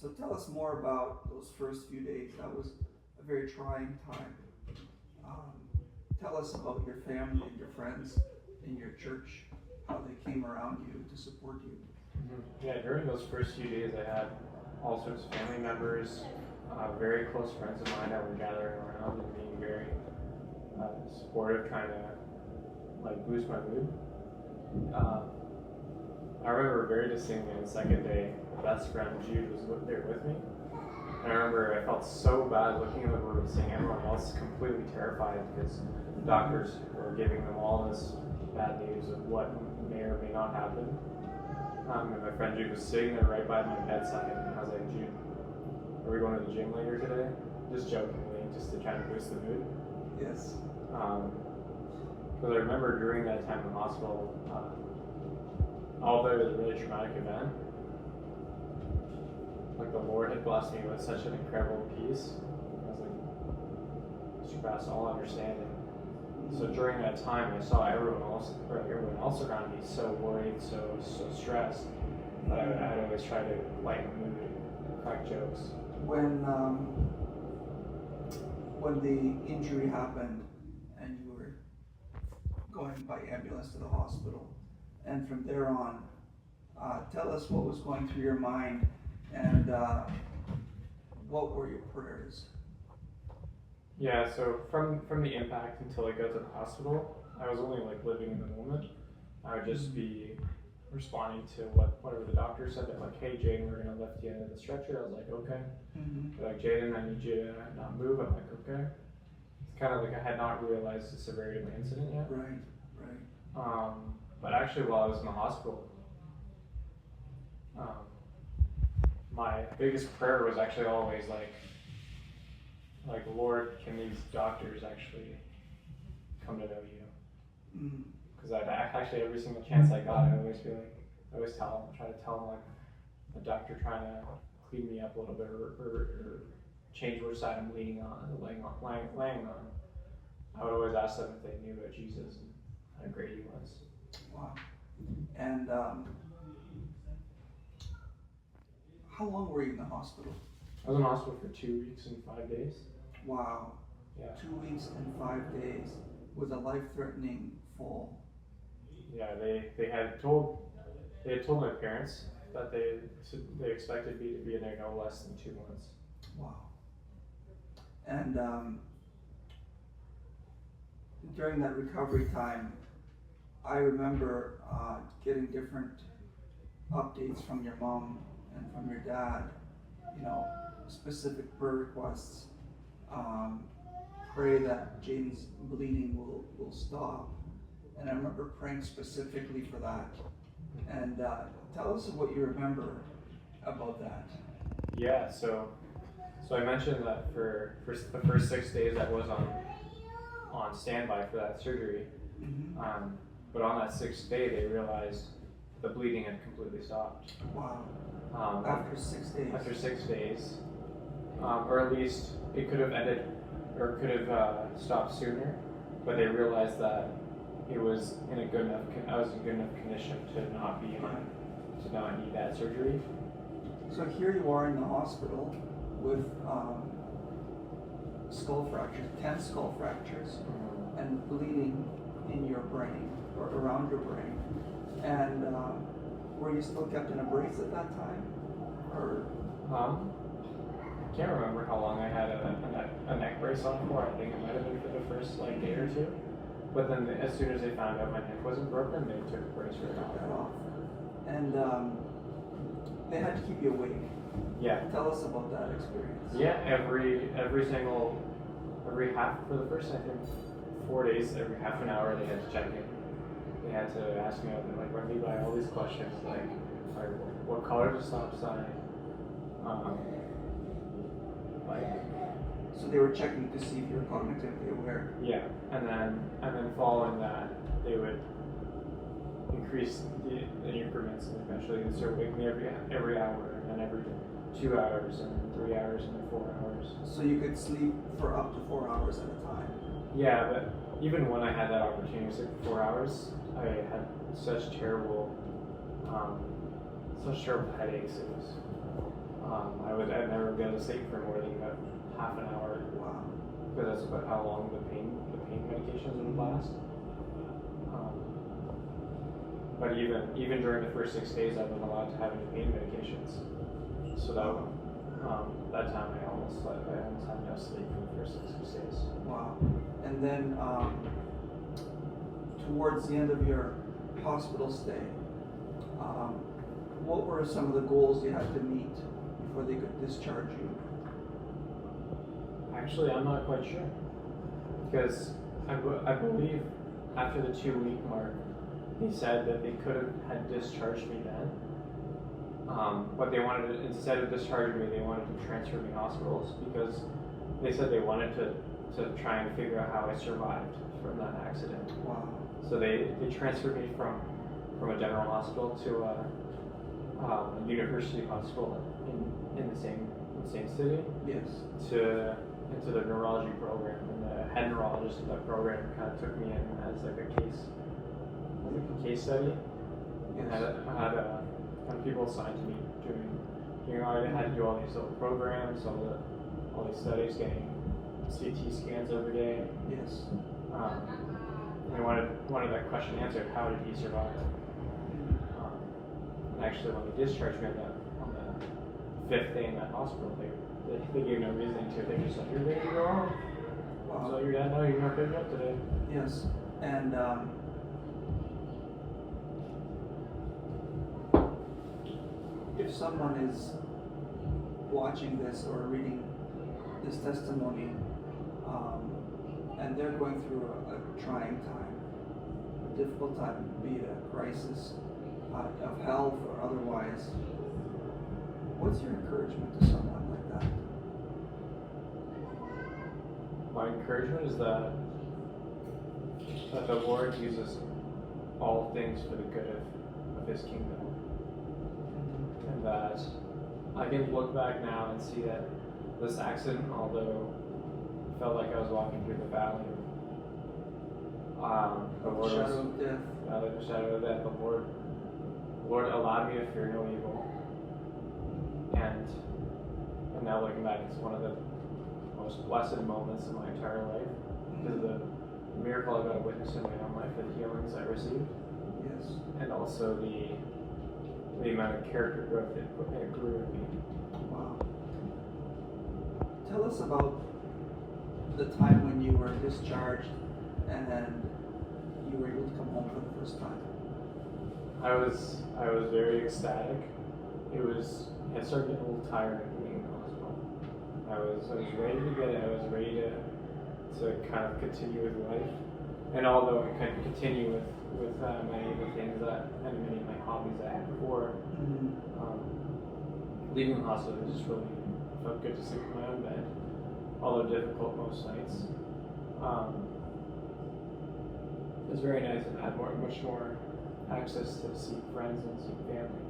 So tell us more about those first few days. That was a very trying time. Um, Tell us about your family and your friends in your church, how they came around you to support you. Yeah, during those first few days, I had all sorts of family members, very close friends of mine that were gathering around and being very supportive, trying to like boost my mood. Um, I remember very distinctly on the second day, my best friend Jude was there with me. And I remember I felt so bad looking at the room, seeing everyone else completely terrified because the doctors were giving them all this bad news of what may or may not happen. And my friend Jude was sitting there right by my bedside, and I was like, Jude, are we going to the gym later today? Just jokingly, just to try to boost the mood. Yes. Because I remember during that time in the hospital, although it was a really traumatic event, like the Lord had blessed me with such an incredible peace. I was like, surpassed all understanding. So during that time, I saw everyone else around me so worried, so stressed, that I'd always try to lighten the mood, crack jokes. When the injury happened and you were going by ambulance to the hospital, and from there on, tell us what was going through your mind and what were your prayers? Yeah, so from the impact until I got to the hospital, I was only like living in the moment. I would just be responding to whatever the doctor said. They're like, hey Jaden, we're gonna lift you into the stretcher. I was like, okay. They're like, Jaden, I need you to not move. I'm like, okay. It's kind of like I had not realized the severity of the incident yet. Right. But actually, while I was in the hospital, my biggest prayer was actually always like, Lord, can these doctors actually come to know you? Because actually every single chance I got, I always try to tell them like the doctor trying to clean me up a little bit or change which side I'm laying on. I would always ask them if they knew about Jesus and how great he was. Wow. And how long were you in the hospital? I was in the hospital for 2 weeks and 5 days. Wow. Yeah. 2 weeks and 5 days with a life-threatening fall. Yeah, they had told my parents that they expected me to be in there no less than 2 months. Wow. And during that recovery time, I remember getting different updates from your mom and from your dad, specific prayer requests. Pray that Jaden's bleeding will stop. And I remember praying specifically for that. And tell us what you remember about that. Yeah, so I mentioned that for the first 6 days I was on standby for that surgery. But on that 6th day, they realized the bleeding had completely stopped. Wow. After 6 days. After 6 days, or at least it could have ended, or could have stopped sooner. But they realized that I was in a good enough condition to not need that surgery. So here you are in the hospital with skull fractures, 10 skull fractures, and bleeding in your brain or around your brain. And were you still kept in a brace at that time, or? I can't remember how long I had a neck brace on for. I think it might have been for the first day or two. But then as soon as they found out my neck wasn't broken, they took the brace right off. And they had to keep you awake. Yeah. Tell us about that experience. Yeah, every half, for the first, I think, 4 days, every half an hour they had to check in. They had to ask me, run me by all these questions, what color is the stop sign? So they were checking to see if you were cognitively aware. Yeah, and then following that, they would increase the increments, and eventually they started waking me every hour, and then every 2 hours, and then 3 hours, and then 4 hours. So you could sleep for up to 4 hours at a time. Yeah, but even when I had that opportunity to sleep for 4 hours, I had such terrible headaches. It I'd never be able to sleep for more than about half an hour, Wow. because that's about how long the pain medications would last. But even during the first 6 days, I wasn't allowed to have any pain medications. So that time I almost had no sleep for the first 6 days. Wow. And then towards the end of your hospital stay, what were some of the goals you had to meet before they could discharge you? Actually, I'm not quite sure, because I believe after the 2-week mark, they said that they could have had discharged me then. But they wanted to, instead of discharging me, they wanted to transfer me hospitals, because they said they wanted to try and figure out how I survived from that accident. Wow. So they transferred me from a general hospital to a university hospital in the same city, Yes. into the neurology program, and the head neurologist of that program kind of took me in as like a case study, and Yes. had people assigned to me doing I had to do all these little programs, all these studies, getting CT scans every day. Yes. They wanted that question answered: how did he survive? And actually, when they discharged me on the 5th day in that hospital, they gave no reasoning to it. They just said, "You're ready to go home." Wow. So your dad, no, you're not picking up today. Yes. And if someone is watching this or reading this testimony, and they're going through a trying time, a difficult time, be it a crisis of health or otherwise, what's your encouragement to someone like that? My encouragement is that the Lord uses all things for the good of His kingdom, and that I can look back now and see that this accident, although it felt like I was walking through the valley of the Lord Shadow of death. like the shadow of death, the Lord allowed me to fear no evil, and now looking back, it's one of the most blessed moments in my entire life, because of the miracle I got to witness in my own life, the healings I received, Yes. and also the amount of character growth it grew in me. Wow. Tell us about the time when you were discharged and you were able to come home for the first time. I was very ecstatic. I started getting a little tired of being in the hospital. I was ready to get it. I was ready to kind of continue with life. And although I couldn't continue with many of the things and many of my hobbies I had before, leaving the hospital, it just really felt good to sleep in my own bed, although difficult most nights. It was very nice, and I had much more access to see friends and see family.